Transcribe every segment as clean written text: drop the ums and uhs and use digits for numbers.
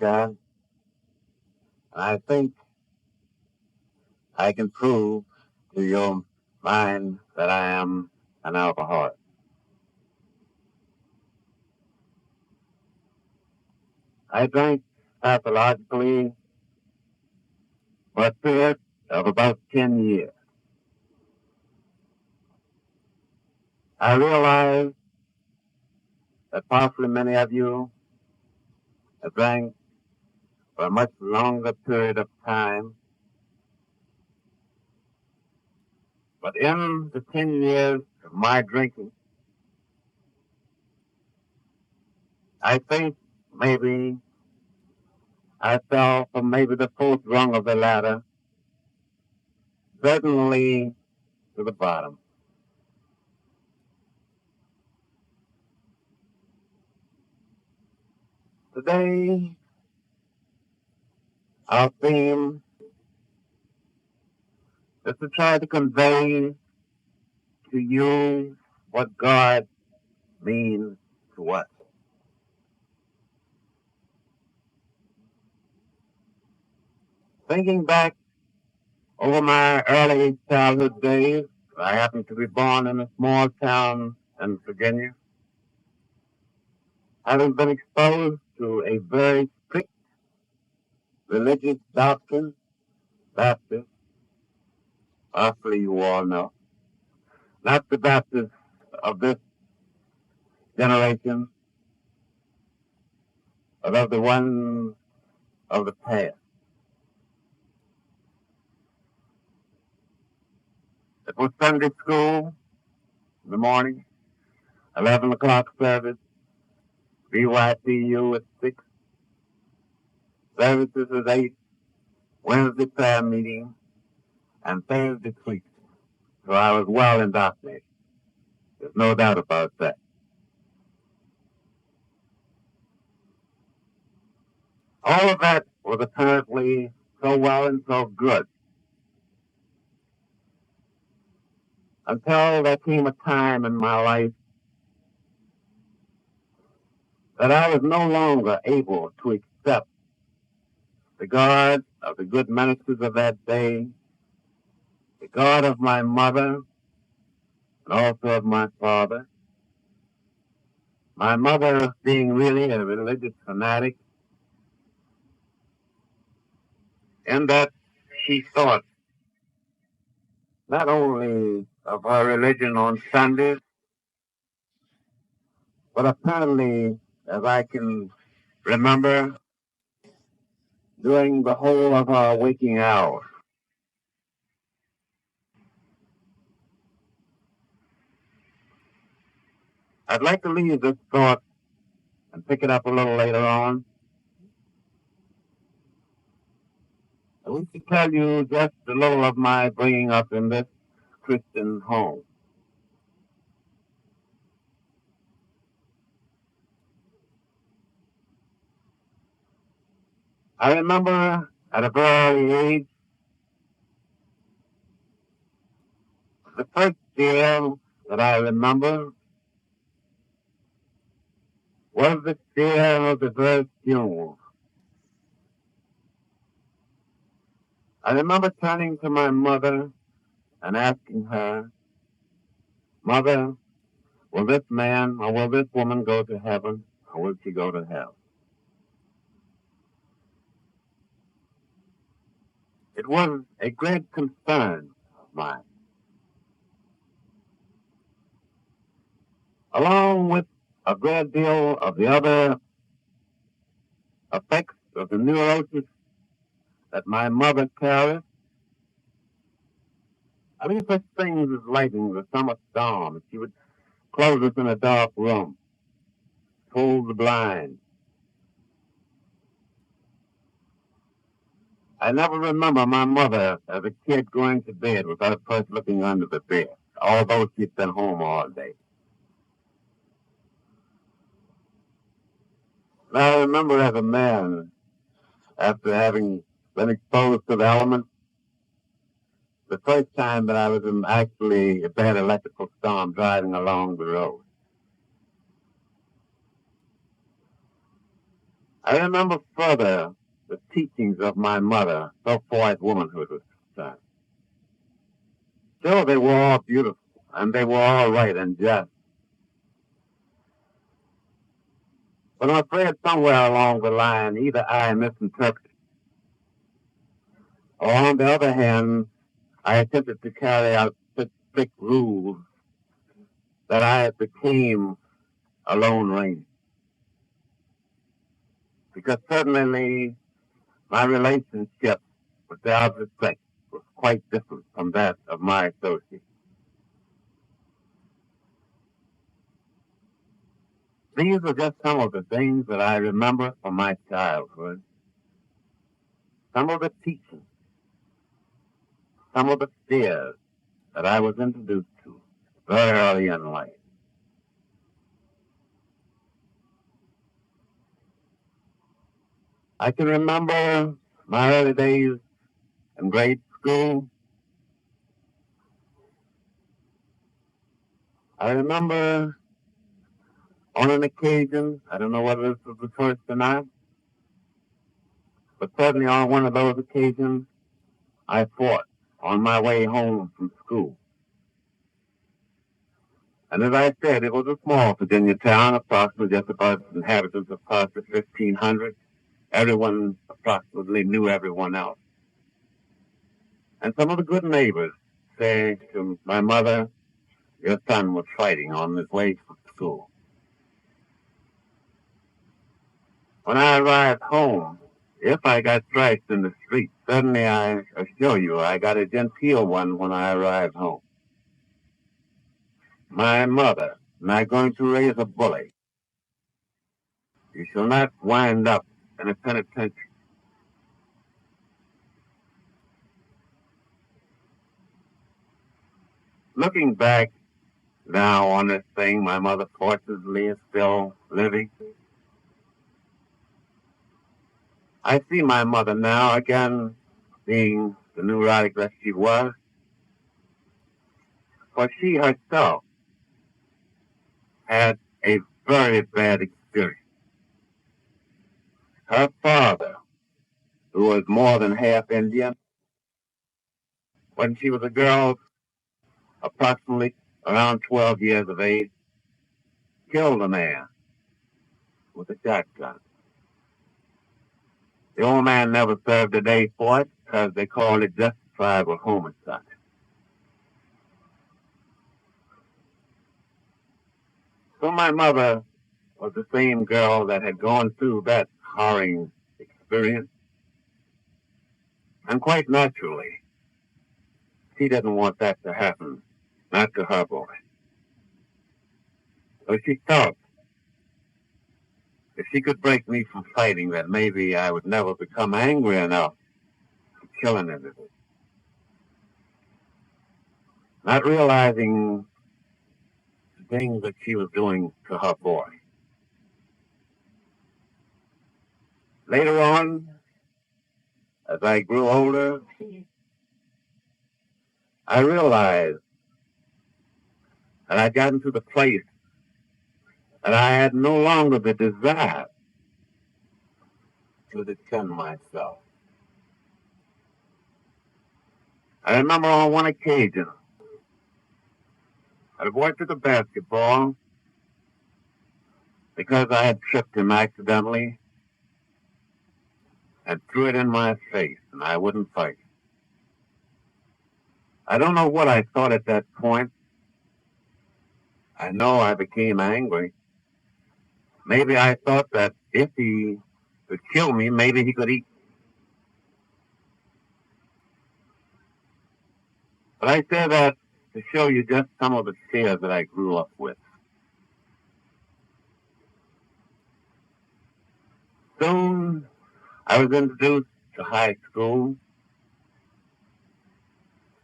vodka, and I think I can prove to your mind that I am an alcoholic. I drank pathologically for a period of about 10 years. I realize that possibly many of you have drank for a much longer period of time, but in the 10 years of my drinking, I think maybe I fell from maybe the fourth rung of the ladder, certainly to the bottom. Today, our theme is to try to convey to you what God means to us. Thinking back over my early childhood days, I happened to be born in a small town in Virginia, having been exposed to a very strict religious doctrine, Baptist, possibly you all know, not the Baptists of this generation, but of the ones of the past. It was Sunday school in the morning, 11 o'clock service, BYPU at 6, services at 8, Wednesday prayer meeting, and Thursday preaching. So I was well indoctrinated. There's no doubt about that. All of that was apparently so well and so good until there came a time in my life that I was no longer able to accept the God of the good ministers of that day, the God of my mother, and also of my father. My mother being really a religious fanatic, in that she thought not only of her religion on Sundays, but apparently, as I can remember, during the whole of her waking hours. I'd like to leave this thought and pick it up a little later on. I wish to tell you just a little of my bringing up in this Christian home. I remember at a very early age, the first year that I remember was the year of the first funeral. I remember turning to my mother and asking her, "Mother, will this man or will this woman go to heaven or will she go to hell?" It was a great concern of mine. Along with a great deal of the other effects of the neurosis that my mother carried, I mean, such things as lighting the summer storm. She would close us in a dark room, pull the blinds. I never remember my mother as a kid going to bed without first looking under the bed, although she'd been home all day. And I remember as a man, after having been exposed to the elements, the first time that I was in actually a bad electrical storm driving along the road. I remember further the teachings of my mother so far as womanhood was concerned. Still, they were all beautiful, and they were all right and just. But I'm afraid somewhere along the line, either I misinterpreted, or on the other hand, I attempted to carry out such strict rules that I became a lone ranger. Because certainly my relationship with the opposite sex was quite different from that of my associates. These are just some of the things that I remember from my childhood, some of the teachings, some of the fears that I was introduced to very early in life. I can remember my early days in grade school. I remember on an occasion, I don't know whether this was the first or not, but certainly on one of those occasions, I fought on my way home from school. And as I said, it was a small Virginia town, approximately just about inhabitants of approximately 1,500. Everyone approximately knew everyone else. And some of the good neighbors say to my mother, your son was fighting on his way from school. When I arrived home, if I got thrashed in the street, suddenly I assure you I got a genteel one when I arrived home. My mother, not going to raise a bully. You shall not wind up in a penitentiary. Looking back now on this thing, my mother fortunately is still living. I see my mother now again being the neurotic that she was, for she herself had a very bad experience. Her father, who was more than half Indian, when she was a girl approximately around 12 years of age, killed a man with a shotgun. The old man never served a day for it because they called it justifiable homicide. So my mother was the same girl that had gone through that harrowing experience. And quite naturally, she didn't want that to happen, not to her boy. So she thought if she could break me from fighting, that maybe I would never become angry enough to kill an individual. Not realizing the things that she was doing to her boy. Later on, as I grew older, I realized that I'd gotten to the place that I had no longer the desire to defend myself. I remember on one occasion, I boy took a basketball because I had tripped him accidentally and threw it in my face, and I wouldn't fight. I don't know what I thought at that point. I know I became angry. Maybe I thought that if he could kill me, maybe he could eat. But I say that to show you just some of the fears that I grew up with. Soon, I was introduced to high school.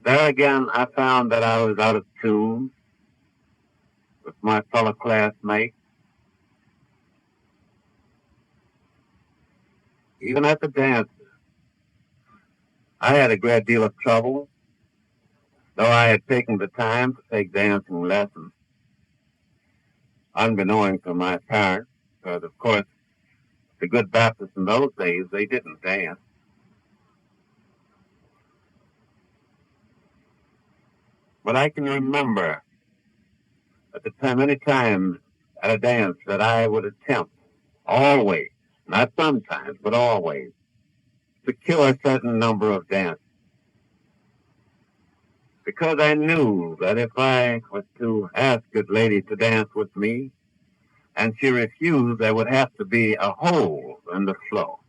There again, I found that I was out of tune with my fellow classmates. Even at the dance, I had a great deal of trouble, though I had taken the time to take dancing lessons, unbeknown to my parents, because of course the good Baptists in those days, they didn't dance. But I can remember at the time, many times at a dance that I would attempt, always, not sometimes, but always, to kill a certain number of dances. Because I knew that if I was to ask a lady to dance with me, and she refused, there would have to be a hole in the flow.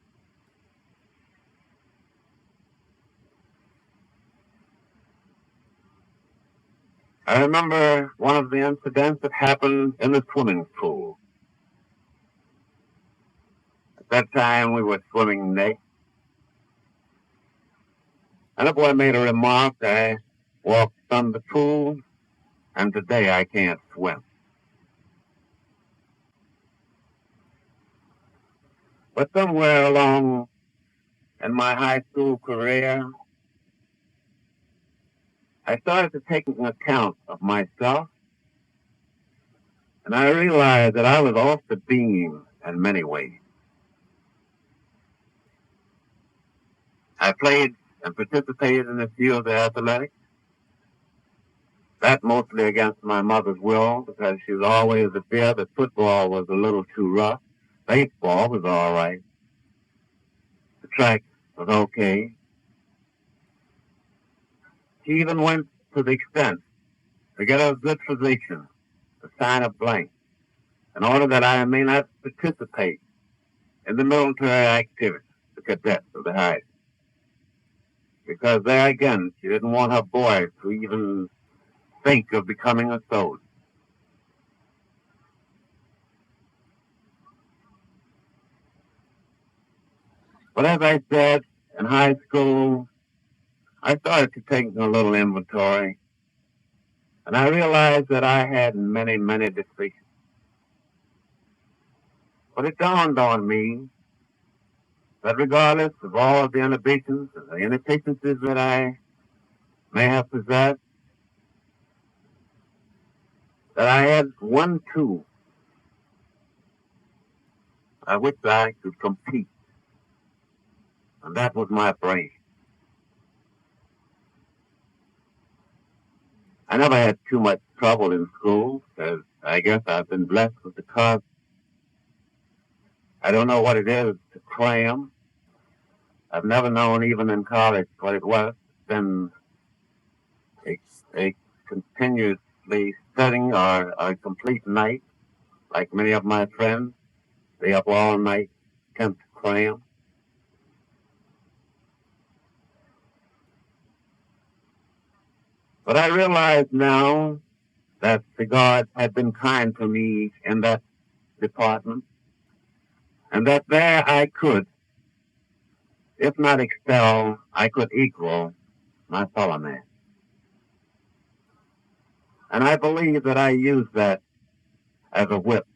I remember one of the incidents that happened in the swimming pool. At that time, we were swimming naked, and a boy made a remark. I walked on the pool, and today I can't swim. But somewhere along in my high school career, I started to take an account of myself, and I realized that I was off the beam in many ways. I played and participated in the field of athletics, that mostly against my mother's will because she was always of fear that football was a little too rough. Baseball was all right. The track was okay. She even went to the extent to get a good physician to sign a blank in order that I may not participate in the military activity, the cadets of the high. Because there again, she didn't want her boys to even think of becoming a soldier. But as I said, in high school, I started to take a little inventory, and I realized that I had many, many defeats. But it dawned on me that regardless of all of the inhibitions and the inefficiencies that I may have possessed, that I had one tool by which I could compete, and that was my brain. I never had too much trouble in school, because I guess I've been blessed with the cause. I don't know what it is to cram. I've never known, even in college, what it was. It's been a continuously studying or a complete night, like many of my friends. They up all night, attempt to cram. But I realize now that the gods had been kind to me in that department, and that there I could, if not excel, I could equal my fellow man. And I believe that I used that as a whip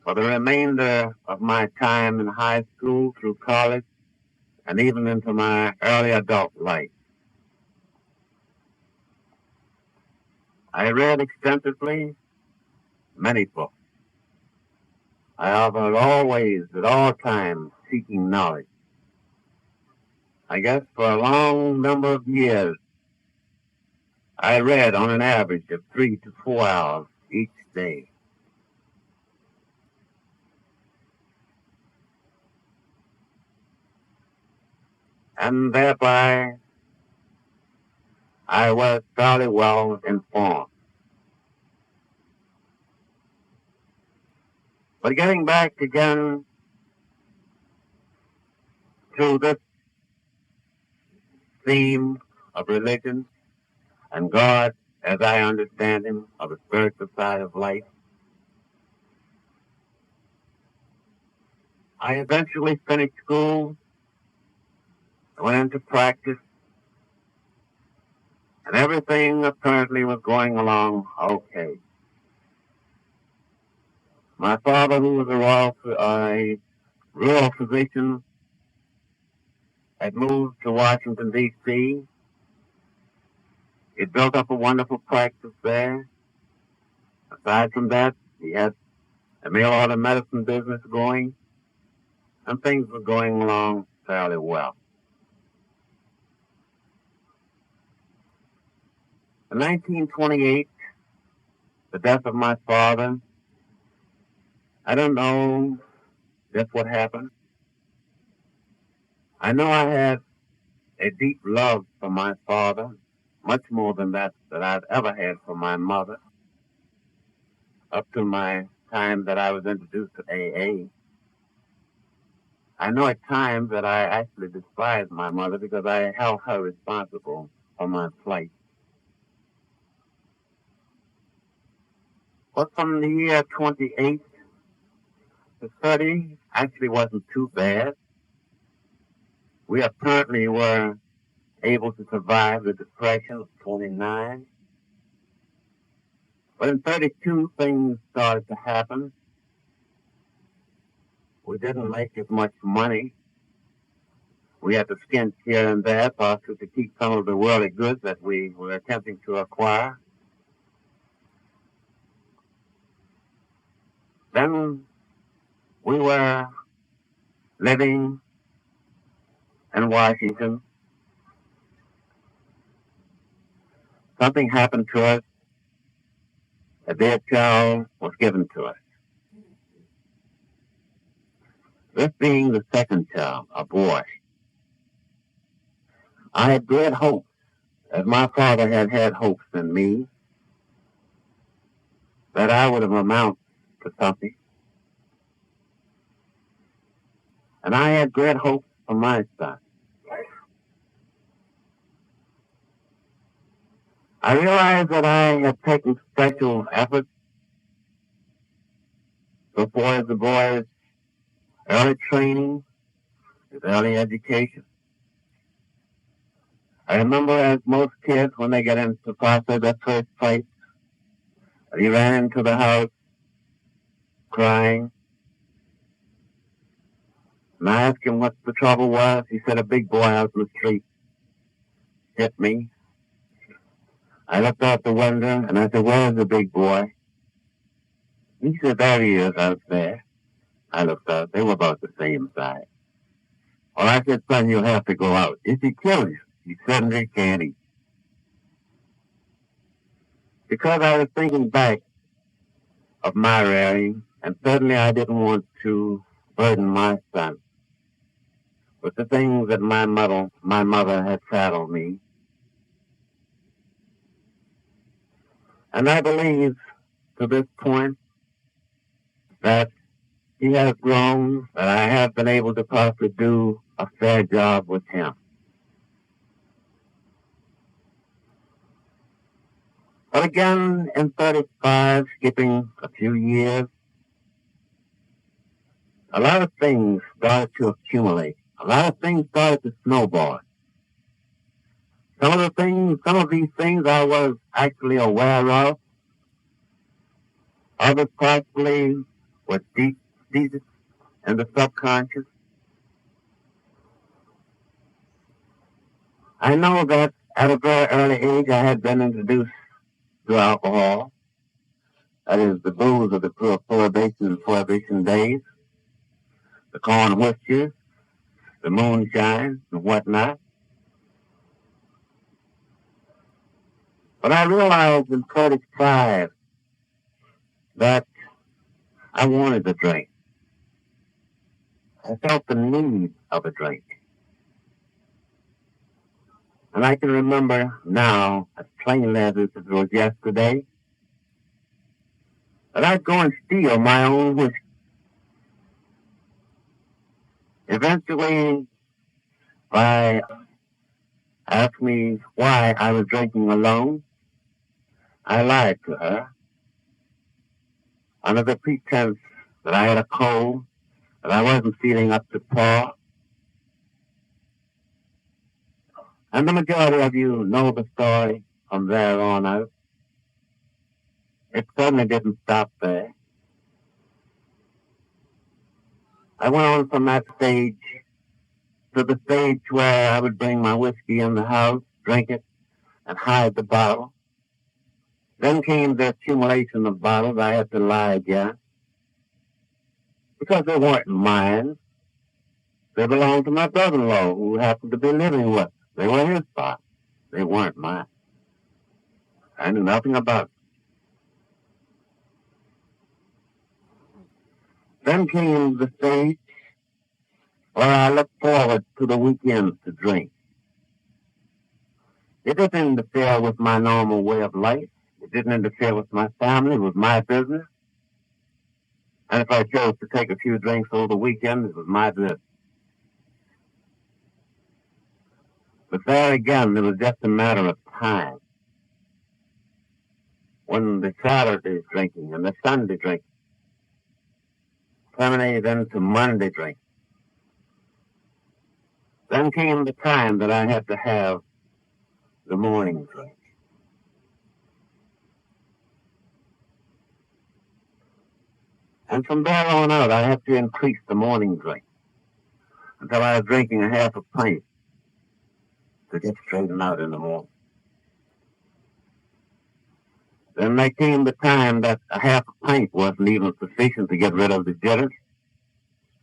for the remainder of my time in high school through college and even into my early adult life. I read extensively many books. I was always, at all times, seeking knowledge. I guess for a long number of years, I read on an average of 3 to 4 hours each day. And thereby, I was fairly well informed. But getting back again to this theme of religion and God as I understand him, of the spiritual side of life, I eventually finished school, went into practice, and everything apparently was going along okay. My father, who was a rural physician, had moved to Washington, D.C. He built up a wonderful practice there. Aside from that, he had the mail order medicine business going, and things were going along fairly well. In 1928, the death of my father, I don't know just what happened. I know I had a deep love for my father, much more than that I'd ever had for my mother, up to my time that I was introduced to AA. I know at times that I actually despised my mother because I held her responsible for my plight. But from the year 28 to 30 actually wasn't too bad. We apparently were able to survive the Depression of 29. But in 32, things started to happen. We didn't make as much money. We had to skint here and there possibly to keep some of the worldly goods that we were attempting to acquire. Then we were living in Washington. Something happened to us. A dead child was given to us. This being the second child, a boy. I had great hopes, as my father had had hopes in me, that I would have amounted to something. And I had great hopes for my son. I realized that I had taken special efforts before the boy's early training, his early education. I remember as most kids, when they get into possibly their first fight, he ran into the house crying. And I asked him what the trouble was. He said a big boy out in the street hit me. I looked out the window and I said, "Where's the big boy?" He said, "There he is out there." I looked out. They were about the same size. Well, I said, "Son, you'll have to go out. If he kills you, he certainly can't eat." Because I was thinking back of my rearing, and certainly I didn't want to burden my son with the things that my mother had saddled me. And I believe to this point that he has grown, that I have been able to possibly do a fair job with him. But again, in 35, skipping a few years, a lot of things started to accumulate. A lot of things started to snowball. Some of these things I was actually aware of. Others possibly were deep in the subconscious. I know that at a very early age I had been introduced to alcohol. That is the booze of the prohibition days, the corn whiskers, the moonshine, and whatnot. But I realized in 35 that I wanted a drink. I felt the need of a drink. And I can remember now, as plainly as it was yesterday, that I'd go and steal my own whiskey. Eventually, I asked me why I was drinking alone. I lied to her under the pretense that I had a cold, that I wasn't feeling up to par. And the majority of you know the story from there on out. It certainly didn't stop there. I went on from that stage to the stage where I would bring my whiskey in the house, drink it, and hide the bottle. Then came the accumulation of bottles. I had to lie again. because they weren't mine. They belonged to my brother-in-law, who happened to be living with us. They were his thoughts. They weren't mine. I knew nothing about it. Then came the stage where I looked forward to the weekends to drink. It didn't interfere with my normal way of life. It didn't interfere with my family. It was my business. And if I chose to take a few drinks over the weekend, it was my business. But there again, it was just a matter of time. When the Saturday drinking and the Sunday drinking terminated into Monday drinking, then came the time that I had to have the morning drink. And from there on out, I had to increase the morning drink until I was drinking a half a pint to get straightened out in the morning. Then there came the time that a half a pint wasn't even sufficient to get rid of the jitters.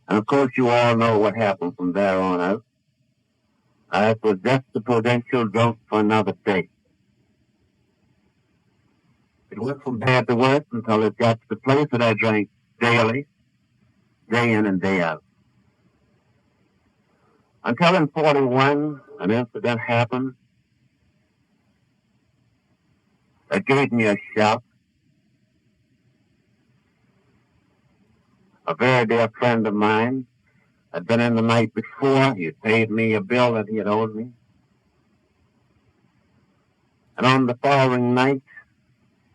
And of course, you all know what happened from there on out. It was just the prudential drunk for another day. It went from bad to worse until it got to the place that I drank daily, day in and day out. Until in 41, an incident happened that gave me a shock. A very dear friend of mine had been in the night before. He had paid me a bill that he had owed me. And on the following night,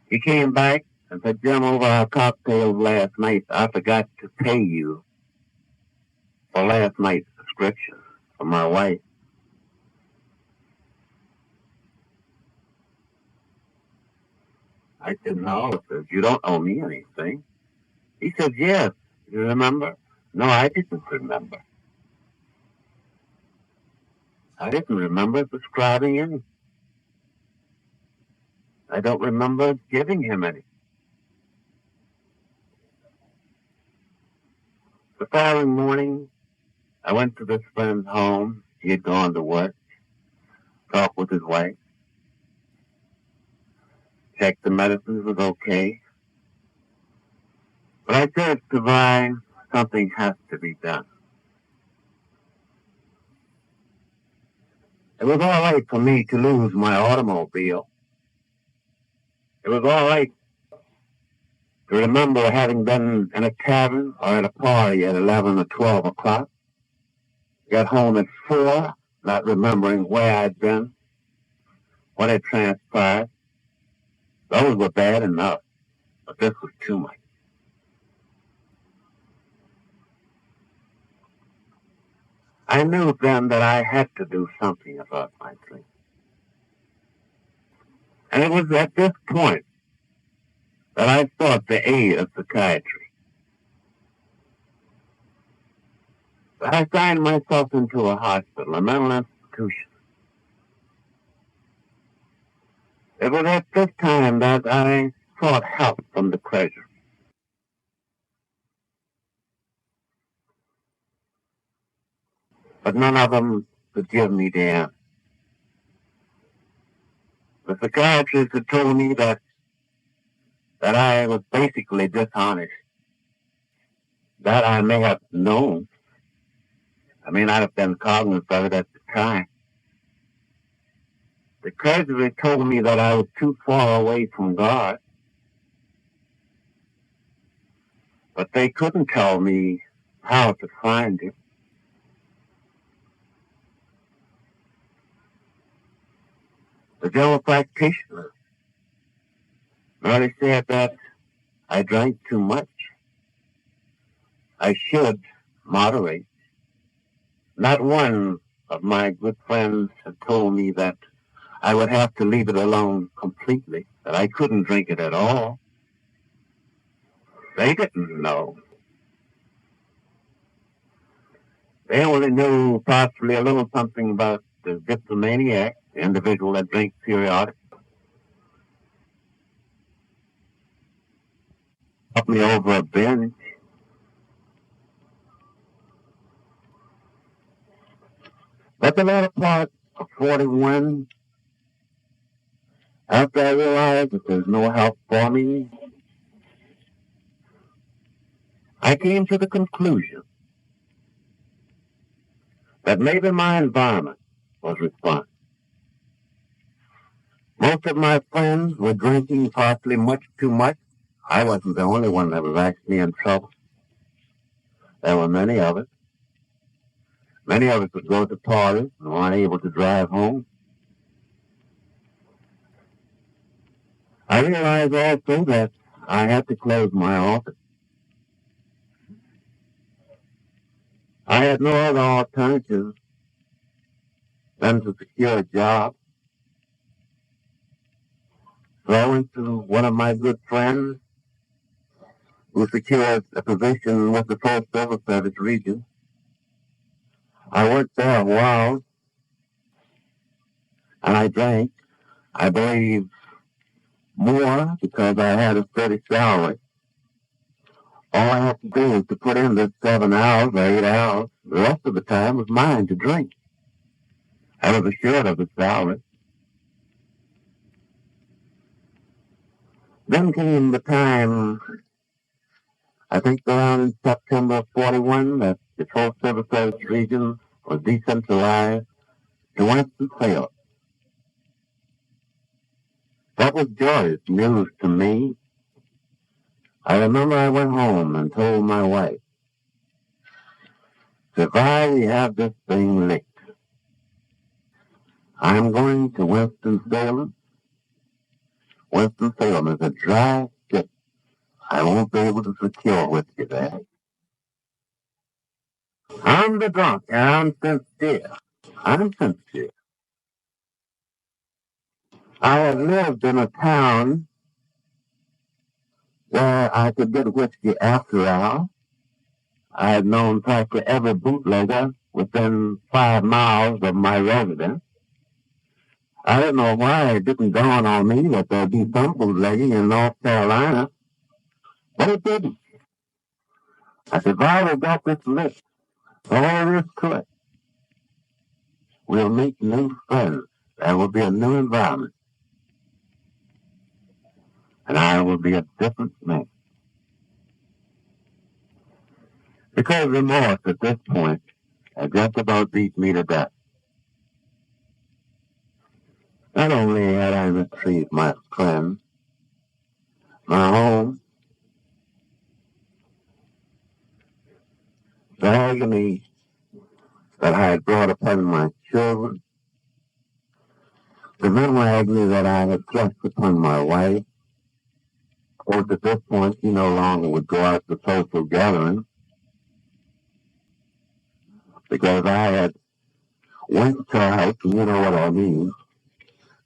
he came back and said, "Jim, over our cocktails last night, I forgot to pay you for last night's subscription for my wife." I said, "No," he said, "you don't owe me anything." He said, "Yes, you remember?" No, I didn't remember. I didn't remember prescribing any. I don't remember giving him any. The following morning, I went to this friend's home. He had gone to work, talked with his wife, checked the medicines was okay. But I said to Vine, something has to be done. It was all right for me to lose my automobile. It was all right to remember having been in a tavern or at a party at 11 or 12 o'clock, got home at 4, not remembering where I'd been, what had transpired. Those were bad enough, but this was too much. I knew then that I had to do something about my drink. And it was at this point that I sought the aid of psychiatry. I signed myself into a hospital, a mental institution. It was at this time that I sought help from the treasurer. But none of them could give me the answer. The psychiatrist had told me that I was basically dishonest. That I may have known. I may not have been cognizant of it at the time. The treasurer told me that I was too far away from God. But they couldn't tell me how to find him. The general practitioner merely said that I drank too much. I should moderate. Not one of my good friends had told me that I would have to leave it alone completely, that I couldn't drink it at all. They didn't know. They only knew possibly a little something about the dipsomaniac, the individual that drinks periodically. Up me over a binge. But the latter part of 41, after I realized that there's no help for me, I came to the conclusion that maybe my environment was responsible. Most of my friends were drinking possibly much too much. I wasn't the only one that was actually in trouble. There were many of us. Many of us would go to parties and weren't able to drive home. I realized also that I had to close my office. I had no other alternative than to secure a job. So I went to one of my good friends who secured a position with the Postal Service Service region. I worked there a while, and I drank, I believe, more because I had a steady salary. All I had to do was to put in the 7 hours or 8 hours. The rest of the time was mine to drink. I was assured of the salary. Then came the time, I think around in September of 41, that the Postal Service Service region was decentralized to Winston-Salem. That was joyous news to me. I remember I went home and told my wife, if I have this thing licked, I'm going to Winston-Salem. Winston-Salem is a dry ship. I won't be able to secure with you there. I'm the drunk, and I'm sincere. I'm sincere. I had lived in a town where I could get whiskey after hours. I had known practically every bootlegger within 5 miles of my residence. I don't know why it didn't dawn on me that there'd be some bootlegging in North Carolina, but it didn't. I said, if I would have got this list, all there is to it, we'll make new friends. There will be a new environment, and I will be a different man. Because remorse at this point had just about beat me to death. Not only had I retrieved my friend, my home, the agony that I had brought upon my children, the mental agony that I had thrust upon my wife. Of course, at this point, she no longer would go out to social gatherings because I had went to her house, and you know what I mean,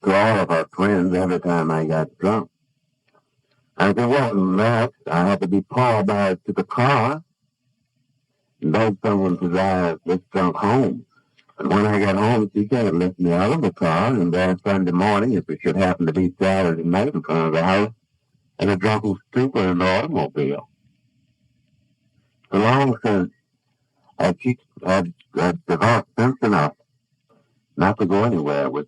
to all of her friends every time I got drunk. And if it wasn't that, I had to be called back to the car and beg someone to drive this drunk home. And when I got home, she can't lift me out of the car, and then Sunday morning, if it should happen to be Saturday night in front of the house, and a drunken stupor in the automobile. So long since I'd developed sense enough not to go anywhere with.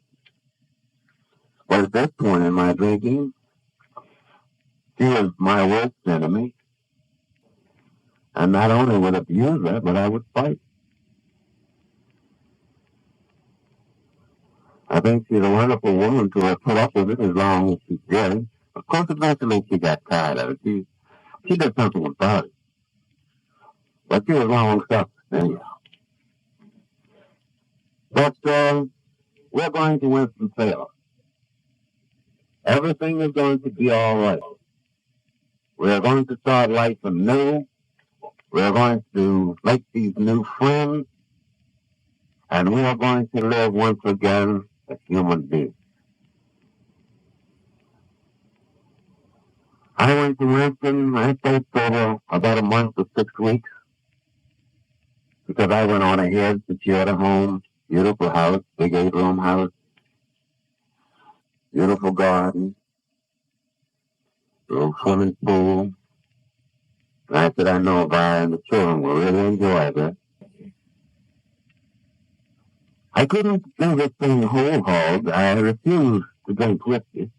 But at this point in my drinking, she was my worst enemy, and not only would abuse her, but I would fight. I think she's a wonderful woman to have put up with it as long as she did. Of course, eventually she got tired of it. She did something about it. But she was long suffering anyhow. But we're going to Winston-Salem. Everything is going to be all right. We're going to start life anew. We're going to make these new friends. And we are going to live once again as human beings. I went to Winston, I stayed for about a month or 6 weeks because I went on ahead, secured a home, beautiful house, big 8-room house, beautiful garden, little swimming pool. And I said, I know Vi and the children will really enjoy this. I couldn't do this thing whole hog. I refused to drink whiskey.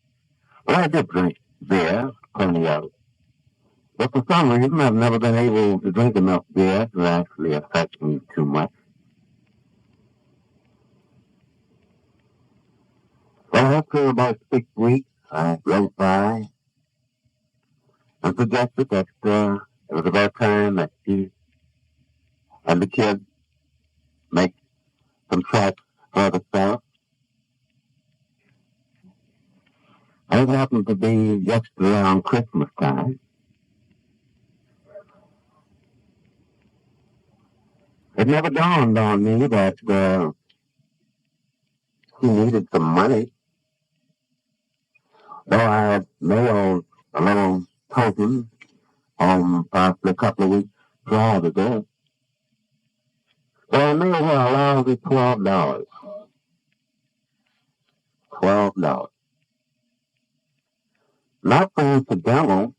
But I did drink beer, plenty of it. But for some reason, I've never been able to drink enough beer to actually affect me too much. Well, after about 6 weeks, I wrote by and suggested that it was about time that she and the kids make some tracks further south. And it happened to be just around Christmas time. It never dawned on me that she needed some money, though I had mailed a little token possibly a couple of weeks prior to that. So I mailed her a lousy $12. $12. Not for incidental,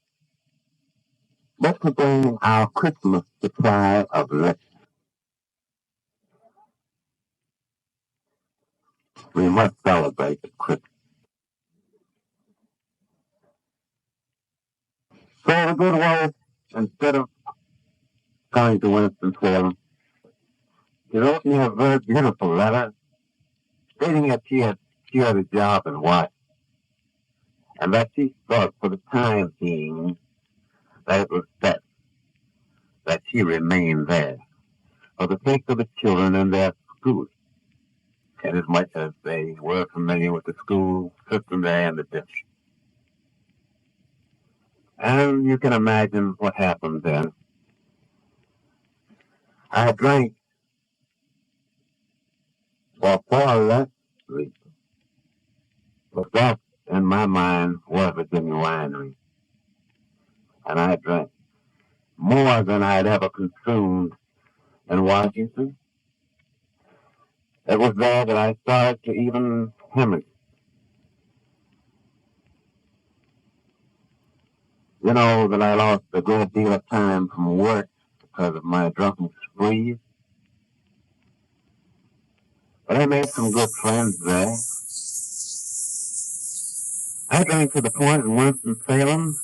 but to bring our Christmas supply of liquor. We must celebrate the Christmas. So the good wife, instead of going to Winston-Salem, she wrote me a very beautiful letter stating that she had a job in Washington and that she thought for the time being that it was best that she remain there for the sake of the children and their school, and as much as they were familiar with the school system there and the district. And you can imagine what happened then. I drank for far less reason, but that, in my mind, was a genuine winery. And I drank more than I had ever consumed in Washington. It was there that I started to even hemorrhage. You know that I lost a great deal of time from work because of my drunken sprees. But I made some good friends there. I drank to the point in Winston-Salem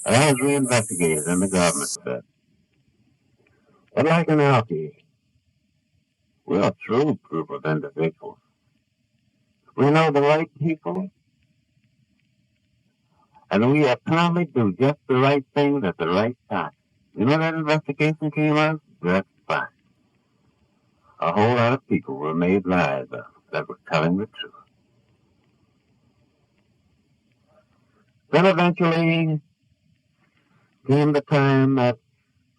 that I was reinvestigated in the government said. But like an alkie, we're a true group of individuals. We know the right people, and we apparently do just the right things at the right time. You know that investigation came out? Just fine. A whole lot of people were made lies of that were telling the truth. Then eventually came the time that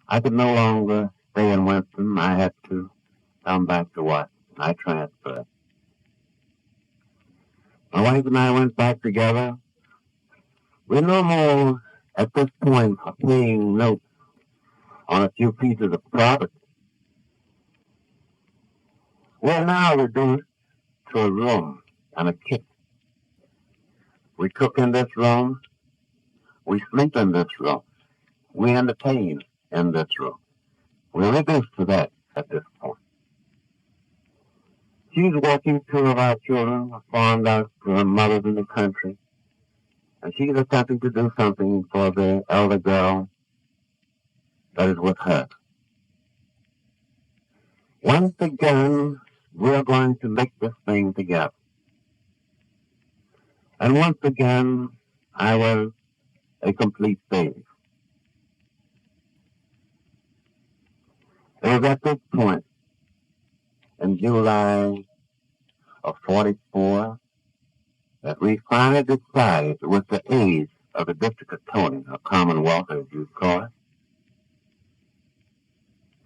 I could no longer stay in Winston. I had to come back to Washington. I transferred. My wife and I went back together. We're no more at this point paying notes on a few pieces of property. We're now reduced to a room and a kitchen. We cook in this room. We sleep in this room. We entertain in this room. We're reduced to that at this point. She's working two of our children, farmed out to her mothers in the country, and she's attempting to do something for the elder girl that is with her. Once again, we're going to make this thing together. And once again, I was a complete failure. It was at this point, in July of 44, that we finally decided, with the aid of the district attorney, or Commonwealth as you call it,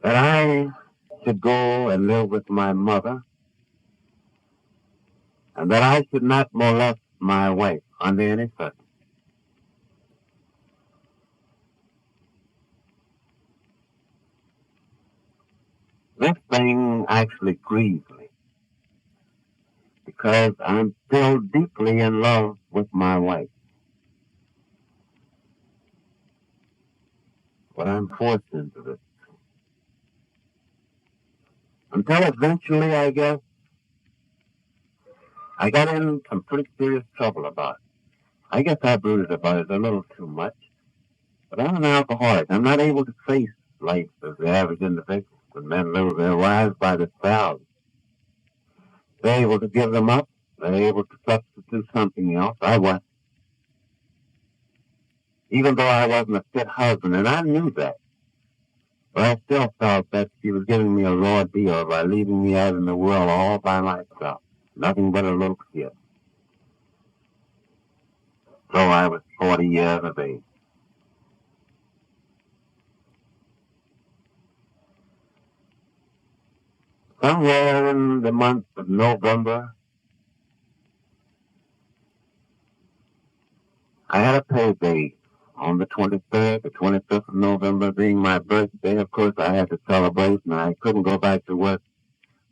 that I should go and live with my mother, and that I should not molest my wife under any circumstances. This thing actually grieves me because I'm still deeply in love with my wife. But I'm forced into this. Until eventually, I guess, I got in some pretty serious trouble about it. I guess I brooded about it a little too much. But I'm an alcoholic. I'm not able to face life as the average individual. When men lose their lives by the thousands, they're able to give them up. They're able to substitute something else. I was, even though I wasn't a fit husband, and I knew that. But I still felt that she was giving me a raw deal by leaving me out in the world all by myself. Nothing but a little kid. So I was 40 years of age. Somewhere in the month of November, I had a payday on the 23rd, the 25th of November being my birthday. Of course, I had to celebrate, and I couldn't go back to work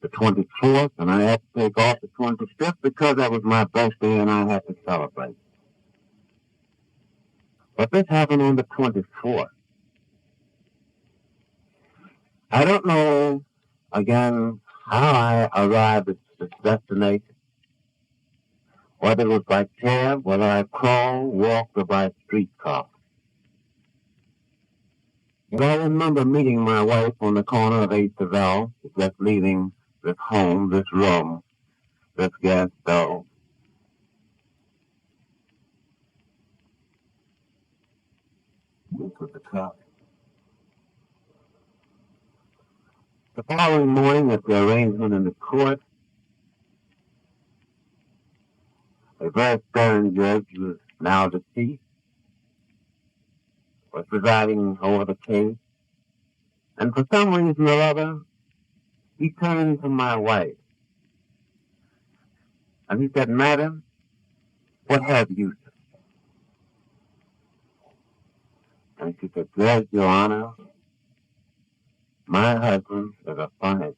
the 24th, and I had to take off the 25th because that was my birthday and I had to celebrate. But this happened on the 24th. I don't know, again, how I arrived at this destination, whether it was by cab, whether I crawled, walked, or by streetcar. But I remember meeting my wife on the corner of 8th of L, just leaving this home, this room, this gas stove. This was the cup. The following morning, at the arrangement in the court, a very stern judge who is now deceased was presiding over the case. And for some reason or other, he turned to my wife and he said, "Madam, what have you?" And she said, "Yes, Your Honor, my husband is a fine."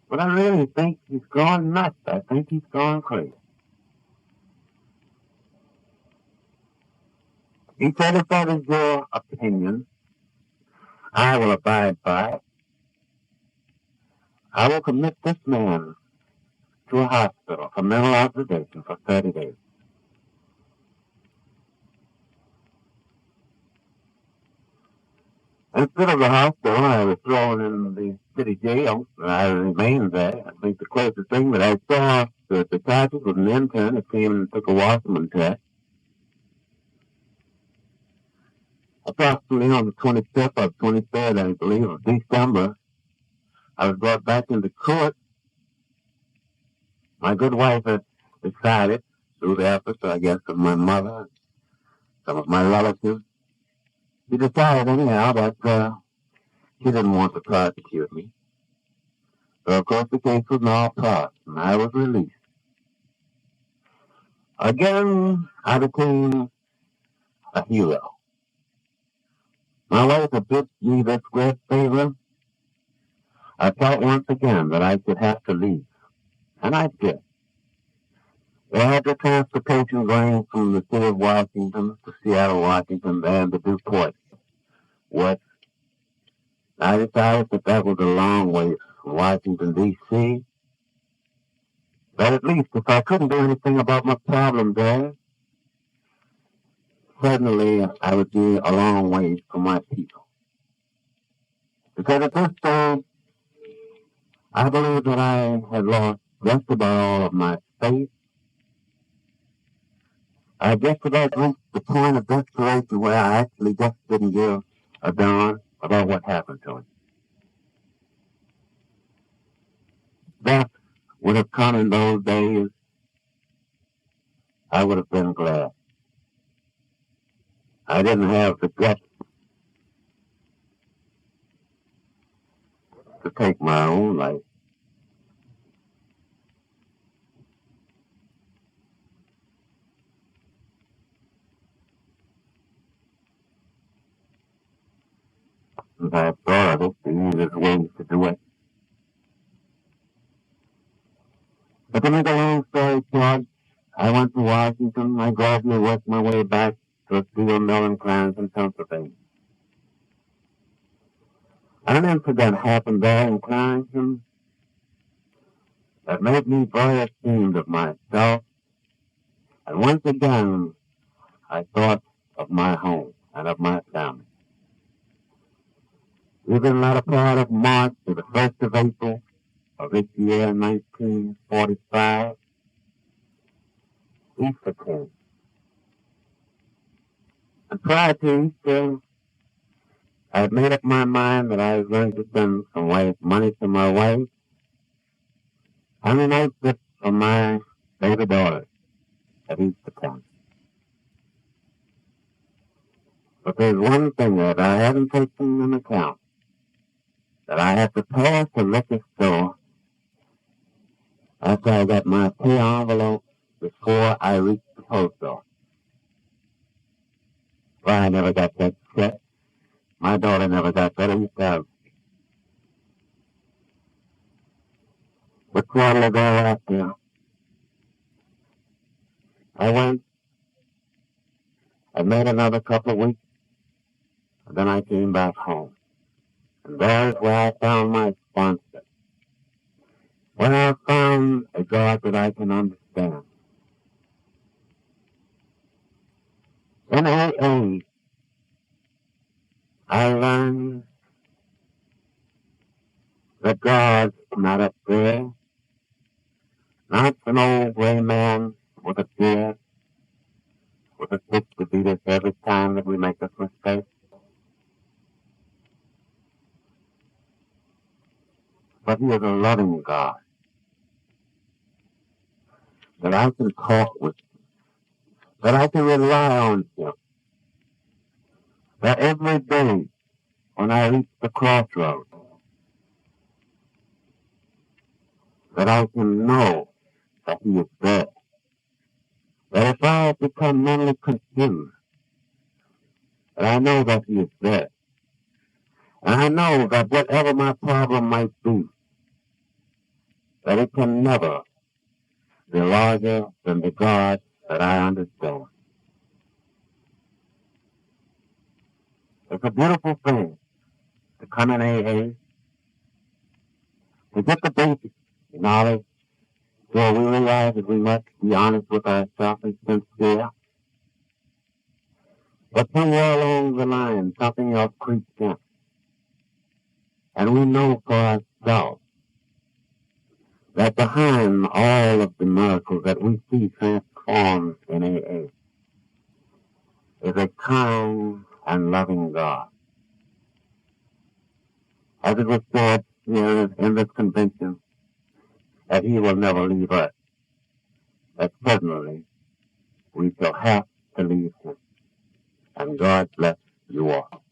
But I really think he's gone nuts. I think he's gone crazy. He said, "If that is your opinion, I will abide by it. I will commit this man to a hospital for mental observation for 30 days. Instead of the hospital, I was thrown in the city jail, and I remained there. I think the closest thing that I saw to the psychiatrist was an intern that came and took a Wasserman test. Approximately on the 25th or 23rd, I believe, of December, I was brought back into court. My good wife had decided, through the efforts, I guess, of my mother and some of my relatives, she decided anyhow that she didn't want to prosecute me. So, of course, the case was now passed, and I was released. Again, I became a hero. My wife had did me this great favor. I felt once again that I should have to leave, and I did. They had the transportation going from the city of Washington to Seattle, Washington, and to Newport. What I decided that that was a long way from Washington, D.C., but at least if I couldn't do anything about my problem there, certainly I would be a long way from my people. Because at this stage, I believe that I had lost just about all of my faith. I just about reached the point of desperation where I actually just didn't give a darn about what happened to him. Death would have come in those days. I would have been glad. I didn't have the guts to take my own life. Since I thought of it, the easiest ways to do it. But to make a long story short, I went to Washington. I gradually worked my way back to a steel mill in Clarendon, Pennsylvania. An incident happened there in Clarendon that made me very ashamed of myself. And once again, I thought of my home and of my family. Even latter part of March to the 1st of April of this year, 1945, Easter came. And prior to Easter, I had made up my mind that I was going to send some money to my wife and an outfit for my baby daughter at Easter time. But there's one thing that I hadn't taken into account, that I had to pass the liquor store after I got my pay envelope before I reached the post office. Well, I never got that check. My daughter never got that either. But while ago after, I went, I made another couple of weeks, and then I came back home. And there's where I found my sponsor. Where I found a God that I can understand. In AA, I learned that God's not up there, not an old gray man with a beard, with a stick to beat us every time that we make a mistake. But He is a loving God that I can talk with, that I can rely on Him, that every day when I reach the crossroads, that I can know that He is there. That if I have become mentally confused, that I know that He is there. And I know that whatever my problem might be, that it can never be larger than the God that I understand. It's a beautiful thing to come in AA, to get the basic knowledge, so we realize that we must be honest with ourselves and sincere. But somewhere along the line, something else creeps in. And we know for ourselves that behind all of the miracles that we see transformed in AA is a kind and loving God. As it was said here in this convention, that He will never leave us, that certainly we shall have to leave Him. And God bless you all.